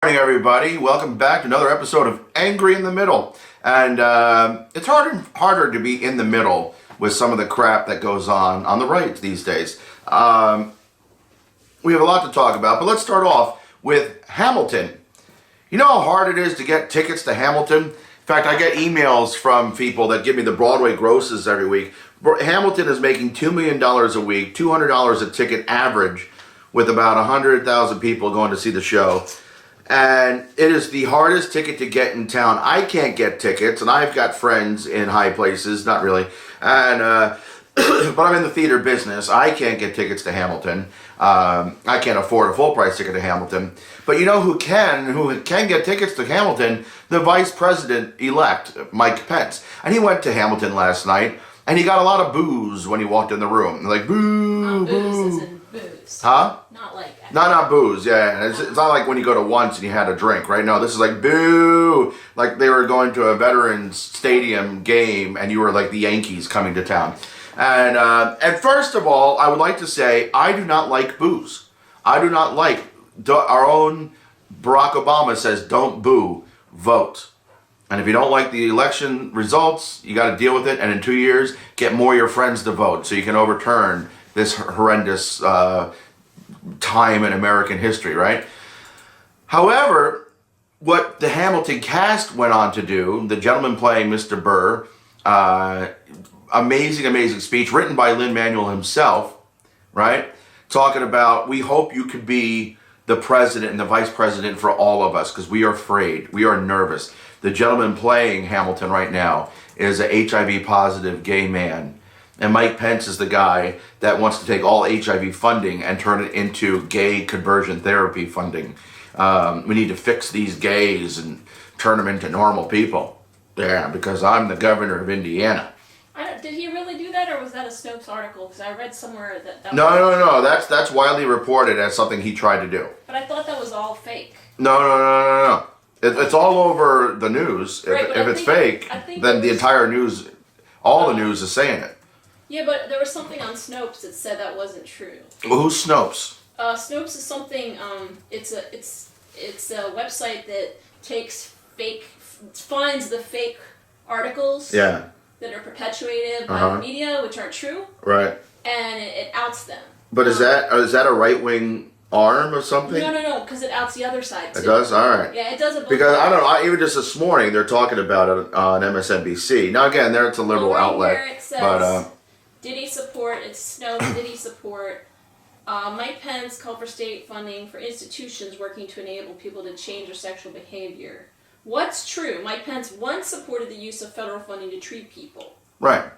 Morning, everybody. Welcome back to another episode of Angry in the Middle. And it's harder to be in the middle with some of the crap that goes on the right these days. We have a lot to talk about, but let's start off with Hamilton. You know how hard it is to get tickets to Hamilton? In fact, I get emails from people that give me the Broadway grosses every week. Hamilton is making $2 million a week, $200 a ticket average, with about 100,000 people going to see the show. And it is the hardest ticket to get in town. I can't get tickets, and I've got friends in high places, not really. And but I'm in the theater business. I can't get tickets to Hamilton. I can't afford a full price ticket to Hamilton. But you know who can get tickets to Hamilton? The Vice President-elect, Mike Pence. And he went to Hamilton last night, and he got a lot of boos when he walked in the room. Like, boo, boo. Booze as in booze. Huh? Not like that. Not booze, yeah. It's not like when you go to once and you had a drink, right? No, this is like boo. Like they were going to a Veterans Stadium game and you were like the Yankees coming to town. And first of all, I would like to say I do not like booze. I do not like, our own Barack Obama says don't boo, vote. And if you don't like the election results, you got to deal with it. And in 2 years, get more of your friends to vote so you can overturn this horrendous time in American history, right? However, what the Hamilton cast went on to do, the gentleman playing Mr. Burr, amazing speech written by Lin-Manuel himself, right? Talking about, we hope you could be the president and the vice president for all of us because we are afraid, we are nervous. The gentleman playing Hamilton right now is a HIV positive gay man. And Mike Pence is the guy that wants to take all HIV funding and turn it into gay conversion therapy funding. We need to fix these gays and turn them into normal people. Yeah, because I'm the governor of Indiana. Did he really do that, or was that a Snopes article? Because I read somewhere that No. That's widely reported as something he tried to do. But I thought that was all fake. No. It's all over the news. Right, if it's fake, then the entire news, all the news is saying it. Yeah, but there was something on Snopes that said that wasn't true. Well, who's Snopes? Snopes is something. It's a website that finds the fake articles. Yeah. That are perpetuated by the media, which aren't true. Right. And it outs them. But is that a right wing arm or something? No, because it outs the other side too. It does? All right. Yeah, it does. Because I don't know. Even just this morning, they're talking about it on MSNBC. Now again, it's a liberal outlet. Here it says, but did he support? It's Snopes. Did he support? Mike Pence called for state funding for institutions working to enable people to change their sexual behavior. What's true? Mike Pence once supported the use of federal funding to treat people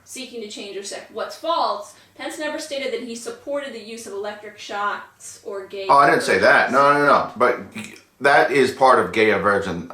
seeking to change their sex. What's false? Pence never stated that he supported the use of electric shocks or gay. Oh, I didn't say that. No. But that is part of gay aversion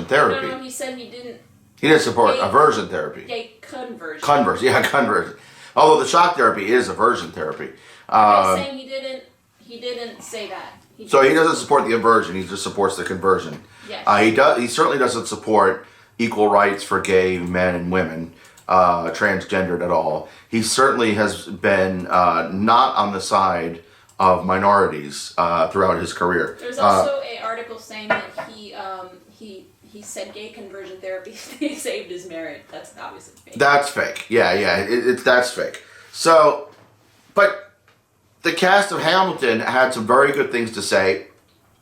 therapy. No, he said he didn't. He didn't support aversion therapy. Gay conversion. Conversion. Although the shock therapy is aversion therapy. I'm saying he didn't say that. He doesn't support the aversion. He just supports the conversion. Yes. He certainly doesn't support equal rights for gay men and women, transgendered at all. He certainly has been not on the side of minorities throughout his career. There's also an article saying that he said gay conversion therapy saved his marriage. That's obviously fake. That's fake. Yeah. That's fake. So, but the cast of Hamilton had some very good things to say.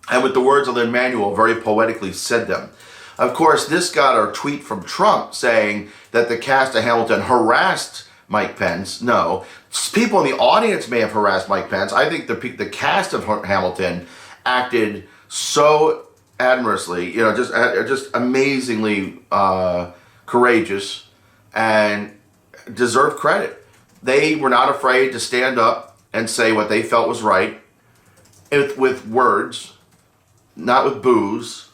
And with the words of Lin-Manuel, very poetically said them. Of course, this got a tweet from Trump saying that the cast of Hamilton harassed Mike Pence. No, people in the audience may have harassed Mike Pence. I think the cast of Hamilton acted so admirably, just amazingly courageous and deserve credit. They were not afraid to stand up and say what they felt was right with words. Not with booze.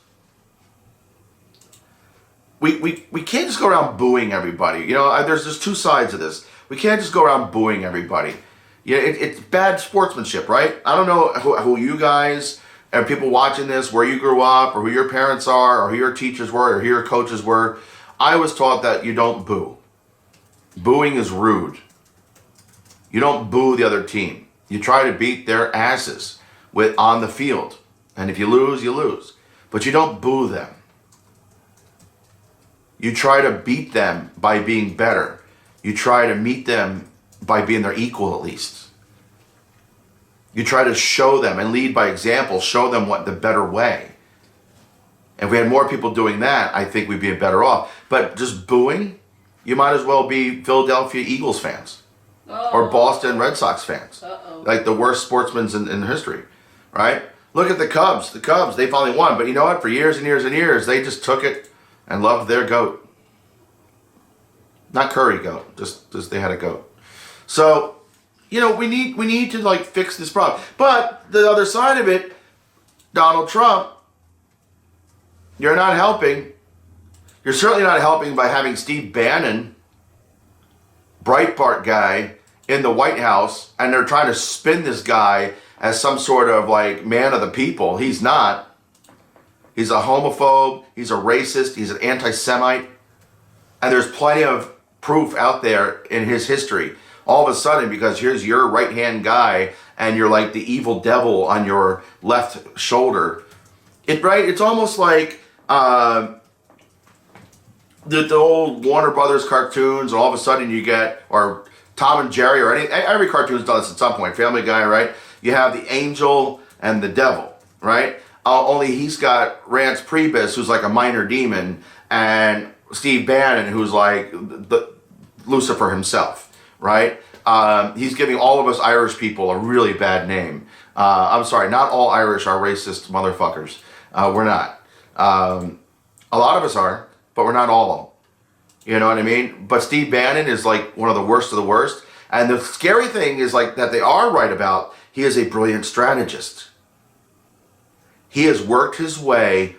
We can't just go around booing everybody. There's just two sides of this. We can't just go around booing everybody. It's bad sportsmanship, right? I don't know who you guys and people watching this, where you grew up, or who your parents are, or who your teachers were, or who your coaches were. I was taught that you don't boo. Booing is rude. You don't boo the other team. You try to beat their asses on the field. And if you lose, you lose. but you don't boo them. You try to beat them by being better. You try to meet them by being their equal at least. You try to show them and lead by example, show them what the better way. If we had more people doing that, I think we'd be better off. But just booing, you might as well be Philadelphia Eagles fans or Boston Red Sox fans. Like the worst sportsmen in history, right? Look at the Cubs. The Cubs, they finally won. But you know what? For years and years and years, they just took it and loved their goat. Not Curry goat, just they had a goat. So, you know, we need to like fix this problem. But the other side of it, Donald Trump, you're not helping. You're certainly not helping by having Steve Bannon, Breitbart guy, in the White House, and they're trying to spin this guy as some sort of like man of the people. He's not. He's a homophobe, he's a racist, he's an anti-Semite, and there's plenty of proof out there in his history. All of a sudden, because here's your right-hand guy, and you're like the evil devil on your left shoulder. It's almost like the old Warner Brothers cartoons, and all of a sudden you get, or Tom and Jerry, or every cartoon's done this at some point, Family Guy, right? You have the angel and the devil, right? Only he's got Rance Priebus, who's like a minor demon, and Steve Bannon, who's like the Lucifer himself, right? He's giving all of us Irish people a really bad name. I'm sorry, not all Irish are racist motherfuckers. We're not. A lot of us are, but we're not all. You know what I mean? But Steve Bannon is like one of the worst of the worst. And the scary thing is like that they are right about, he is a brilliant strategist. He has worked his way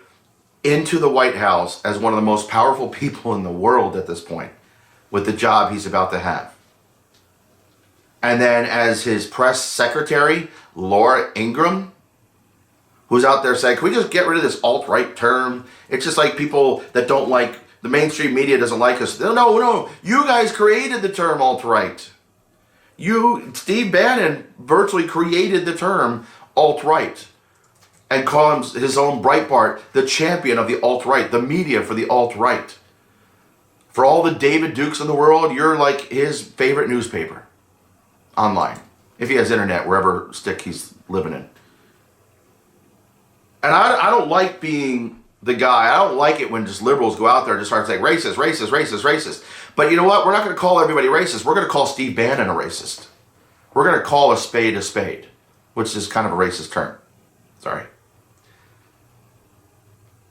into the White House as one of the most powerful people in the world at this point with the job he's about to have. And then as his press secretary, Laura Ingraham, who's out there saying, can we just get rid of this alt-right term? It's just like people that don't like, the mainstream media doesn't like us. No, you guys created the term alt-right. Steve Bannon virtually created the term alt-right and calls his own Breitbart the champion of the alt-right, the media for the alt-right. For all the David Dukes in the world, you're like his favorite newspaper online, if he has internet, wherever stick he's living in. And I don't like being the guy. I don't like it when just liberals go out there and just start saying racist, racist, racist, racist. But you know what? We're not going to call everybody racist. We're going to call Steve Bannon a racist. We're going to call a spade, which is kind of a racist term. Sorry.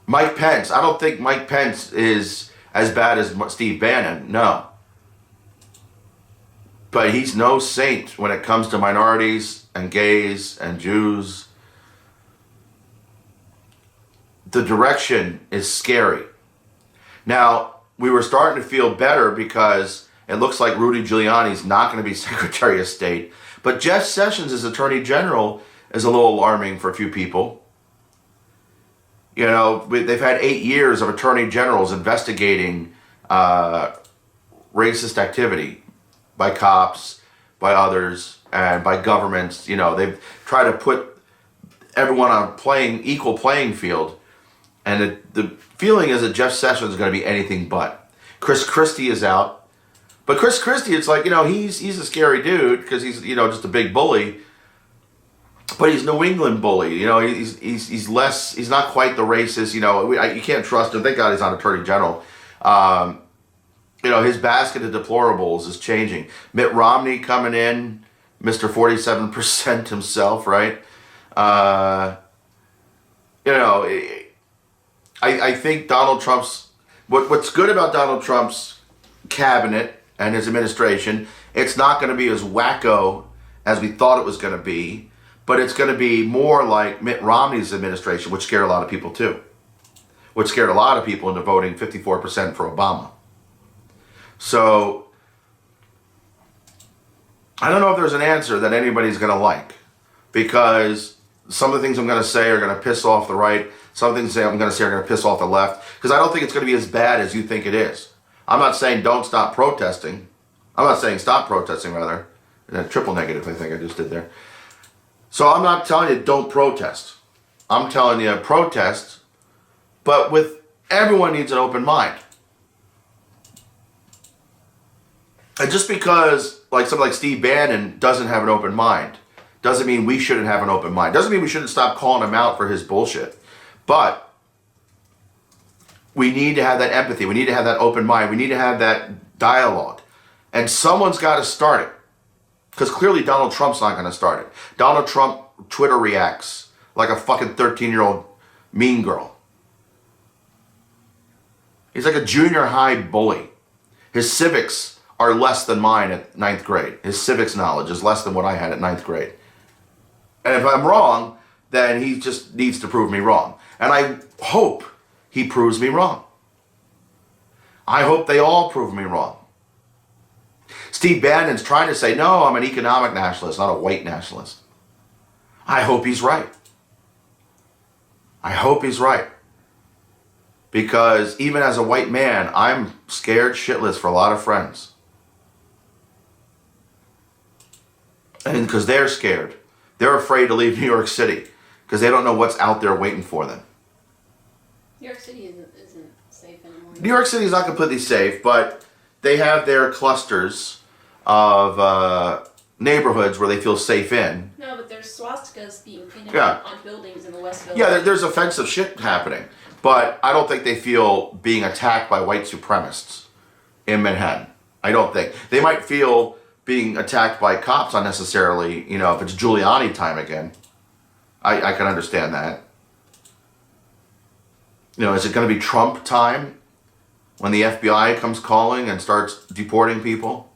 Mike Pence. I don't think Mike Pence is as bad as Steve Bannon. No. But he's no saint when it comes to minorities and gays and Jews. The direction is scary. Now, we were starting to feel better because it looks like Rudy Giuliani's not going to be Secretary of State. But Jeff Sessions as Attorney General is a little alarming for a few people. You know, they've had 8 years of Attorney Generals investigating racist activity by cops, by others, and by governments. You know, they've tried to put everyone on equal playing field. And the feeling is that Jeff Sessions is going to be anything but. Chris Christie is out. But Chris Christie, it's like, you know, he's a scary dude because he's, you know, just a big bully. But he's New England bully. You know, he's less, he's not quite the racist, you know, you can't trust him. Thank God he's not Attorney General. You know, his basket of deplorables is changing. Mitt Romney coming in, Mr. 47% himself, right? You know, I think Donald Trump's, what's good about Donald Trump's cabinet and his administration, it's not going to be as wacko as we thought it was going to be, but it's going to be more like Mitt Romney's administration, which scared a lot of people too. Which scared a lot of people into voting 54% for Obama. So, I don't know if there's an answer that anybody's going to like, because some of the things I'm going to say are going to piss off the right. Some things I'm going to say are going to piss off the left, because I don't think it's going to be as bad as you think it is. I'm not saying don't stop protesting. I'm not saying stop protesting, rather. Triple negative, I think I just did there. So I'm not telling you don't protest. I'm telling you protest, But everyone needs an open mind. And just because somebody like Steve Bannon doesn't have an open mind, doesn't mean we shouldn't have an open mind. Doesn't mean we shouldn't stop calling him out for his bullshit. But we need to have that empathy. We need to have that open mind. We need to have that dialogue. And someone's got to start it. Because clearly Donald Trump's not going to start it. Donald Trump Twitter reacts like a fucking 13-year-old mean girl. He's like a junior high bully. His civics are less than mine at 9th grade. His civics knowledge is less than what I had at 9th grade. And if I'm wrong, then he just needs to prove me wrong. And I hope he proves me wrong. I hope they all prove me wrong. Steve Bannon's trying to say, no, I'm an economic nationalist, not a white nationalist. I hope he's right. I hope he's right. Because even as a white man, I'm scared shitless for a lot of friends. And because they're scared. They're afraid to leave New York City because they don't know what's out there waiting for them. New York City isn't safe anymore. New York City is not completely safe, but they have their clusters of neighborhoods where they feel safe in. No, but there's swastikas being painted Yeah. on buildings in the West Village. Yeah, there's offensive shit happening. But I don't think they feel being attacked by white supremacists in Manhattan. I don't think. They might feel being attacked by cops unnecessarily, if it's Giuliani time again. I can understand that. Is it going to be Trump time when the FBI comes calling and starts deporting people?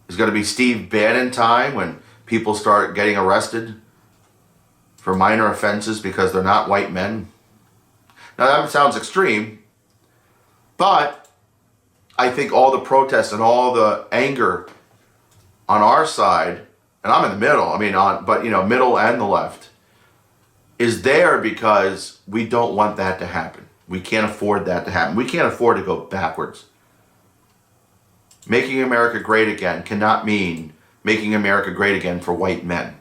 Is it going to be Steve Bannon time when people start getting arrested for minor offenses because they're not white men? Now that sounds extreme, but I think all the protests and all the anger on our side, and I'm in the middle, middle and the left, is there because we don't want that to happen. We can't afford that to happen. We can't afford to go backwards. Making America great again cannot mean making America great again for white men.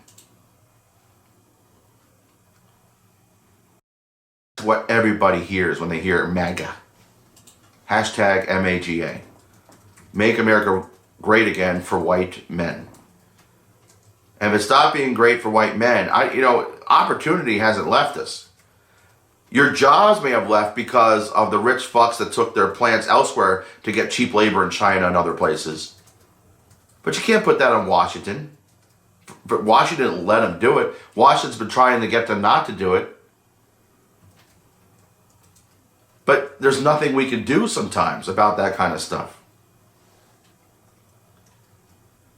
What everybody hears when they hear MAGA. Hashtag MAGA. Make America great again for white men. And if it stopped being great for white men, opportunity hasn't left us. Your jobs may have left because of the rich fucks that took their plants elsewhere to get cheap labor in China and other places. But you can't put that on Washington. But Washington didn't let them do it. Washington's been trying to get them not to do it. But there's nothing we can do sometimes about that kind of stuff.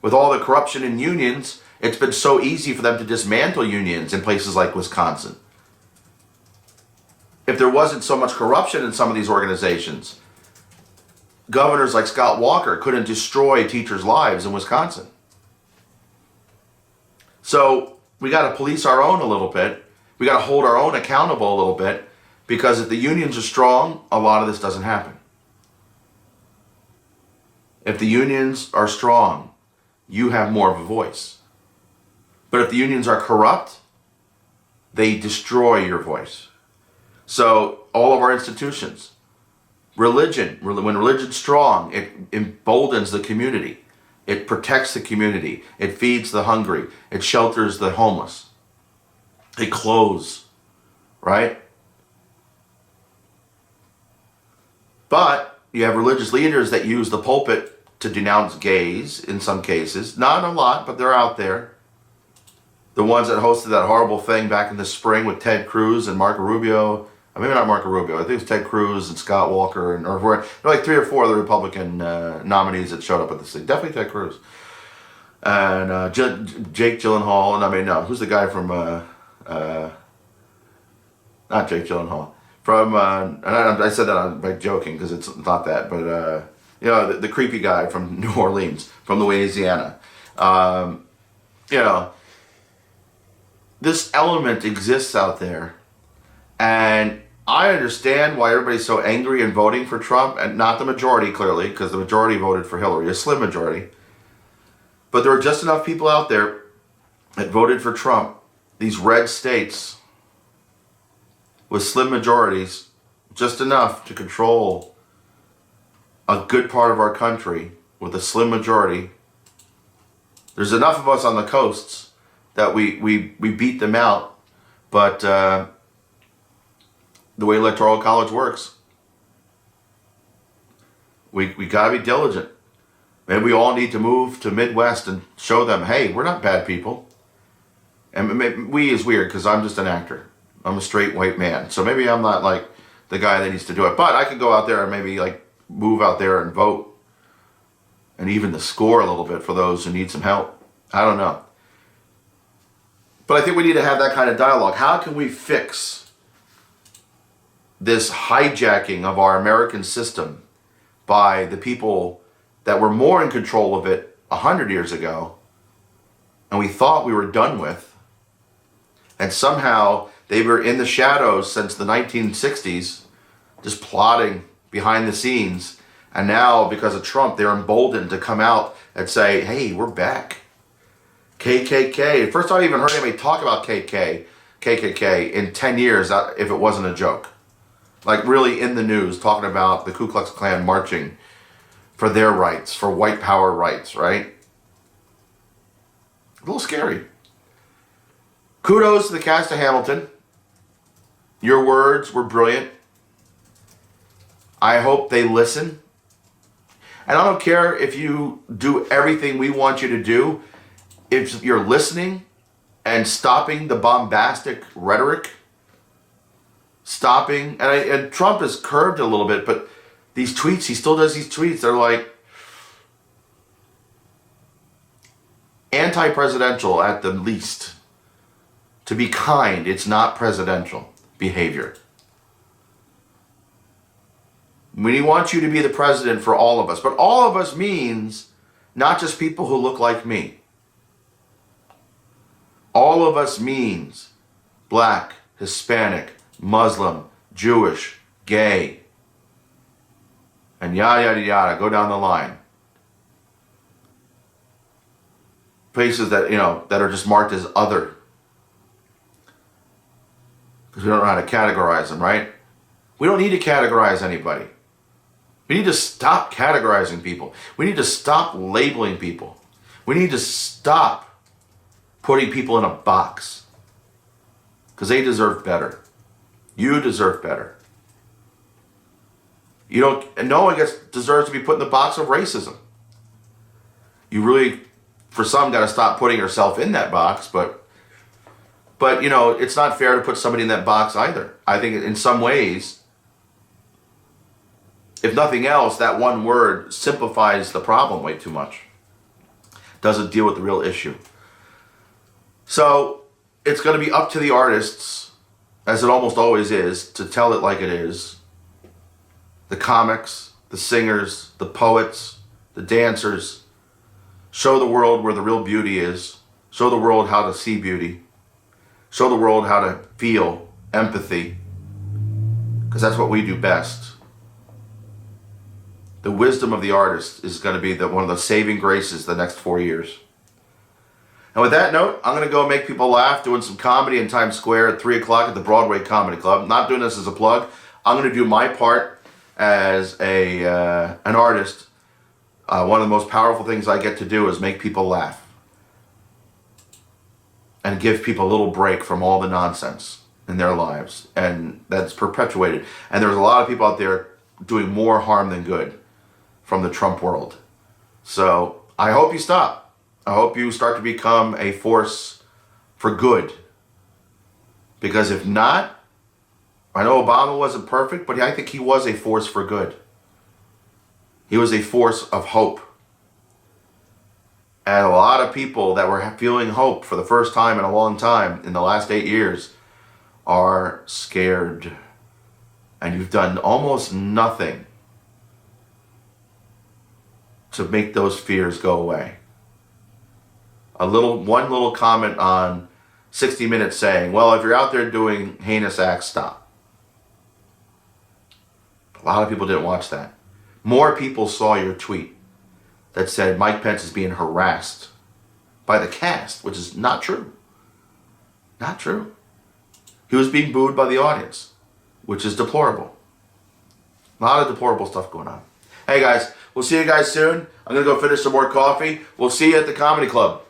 With all the corruption in unions, it's been so easy for them to dismantle unions in places like Wisconsin. If there wasn't so much corruption in some of these organizations, governors like Scott Walker couldn't destroy teachers' lives in Wisconsin. So we got to police our own a little bit. We got to hold our own accountable a little bit. Because if the unions are strong, a lot of this doesn't happen. If the unions are strong, you have more of a voice. But if the unions are corrupt, they destroy your voice. So all of our institutions, religion, when religion's strong, it emboldens the community. It protects the community. It feeds the hungry. It shelters the homeless. It clothes, right? But you have religious leaders that use the pulpit to denounce gays in some cases. Not a lot, but they're out there. The ones that hosted that horrible thing back in the spring with Ted Cruz and Marco Rubio. Maybe not Marco Rubio. I think it was Ted Cruz and Scott Walker. There were like 3 or 4 other Republican nominees that showed up at this thing. Definitely Ted Cruz. And Jake Gyllenhaal. And who's the guy from... not Jake Gyllenhaal. From, and I said that by joking because it's not that, but, the creepy guy from New Orleans, from Louisiana. This element exists out there. And I understand why everybody's so angry and voting for Trump, and not the majority, clearly, because the majority voted for Hillary, a slim majority. But there are just enough people out there that voted for Trump, these red states, with slim majorities, just enough to control a good part of our country with a slim majority. There's enough of us on the coasts that we beat them out, but the way Electoral College works, we got to be diligent. Maybe we all need to move to Midwest and show them, hey, we're not bad people. And maybe we is weird because I'm just an actor. I'm a straight white man. So maybe I'm not like the guy that needs to do it. But I could go out there and maybe like move out there and vote. And even to score a little bit for those who need some help. I don't know. But I think we need to have that kind of dialogue. How can we fix this hijacking of our American system by the people that were more in control of it 100 years ago and we thought we were done with, and somehow they were in the shadows since the 1960s, just plotting behind the scenes, and now because of Trump they're emboldened to come out and say, hey, we're back. KKK. At first I even heard anybody talk about KKK in 10 years if it wasn't a joke. Like really in the news, talking about the Ku Klux Klan marching for their rights, for white power rights, right? A little scary. Kudos to the cast of Hamilton. Your words were brilliant. I hope they listen. And I don't care if you do everything we want you to do. If you're listening and stopping the bombastic rhetoric, stopping, and Trump has curved a little bit, but these tweets, he still does these tweets. They're like anti-presidential at the least. To be kind, it's not presidential behavior. We want you to be the president for all of us, but all of us means not just people who look like me. All of us means black, Hispanic, Muslim, Jewish, gay, and yada, yada, yada, go down the line. Places that, that are just marked as other. Because we don't know how to categorize them, right? We don't need to categorize anybody. We need to stop categorizing people. We need to stop labeling people. We need to stop putting people in a box. Because they deserve better. You deserve better. No one deserves to be put in the box of racism. You really, for some, got to stop putting yourself in that box, but it's not fair to put somebody in that box either. I think in some ways, if nothing else, that one word simplifies the problem way too much. Doesn't deal with the real issue. So it's going to be up to the artists, as it almost always is, to tell it like it is. The comics, the singers, the poets, the dancers. Show the world where the real beauty is. Show the world how to see beauty. Show the world how to feel empathy. Because that's what we do best. The wisdom of the artist is going to be one of the saving graces the next 4 years. And with that note, I'm going to go make people laugh doing some comedy in Times Square at 3 o'clock at the Broadway Comedy Club. I'm not doing this as a plug. I'm going to do my part as an artist. One of the most powerful things I get to do is make people laugh. And give people a little break from all the nonsense in their lives. And that's perpetuated. And there's a lot of people out there doing more harm than good from the Trump world. So I hope you stop. I hope you start to become a force for good. Because if not, I know Obama wasn't perfect, but I think he was a force for good. He was a force of hope. And a lot of people that were feeling hope for the first time in a long time in the last 8 years are scared. And you've done almost nothing to make those fears go away. One little comment on 60 Minutes saying, well, if you're out there doing heinous acts, stop. A lot of people didn't watch that. More people saw your tweet that said Mike Pence is being harassed by the cast, which is not true. Not true. He was being booed by the audience. which is deplorable. A lot of deplorable stuff going on. Hey guys, we'll see you guys soon. I'm going to go finish some more coffee. We'll see you at the comedy club.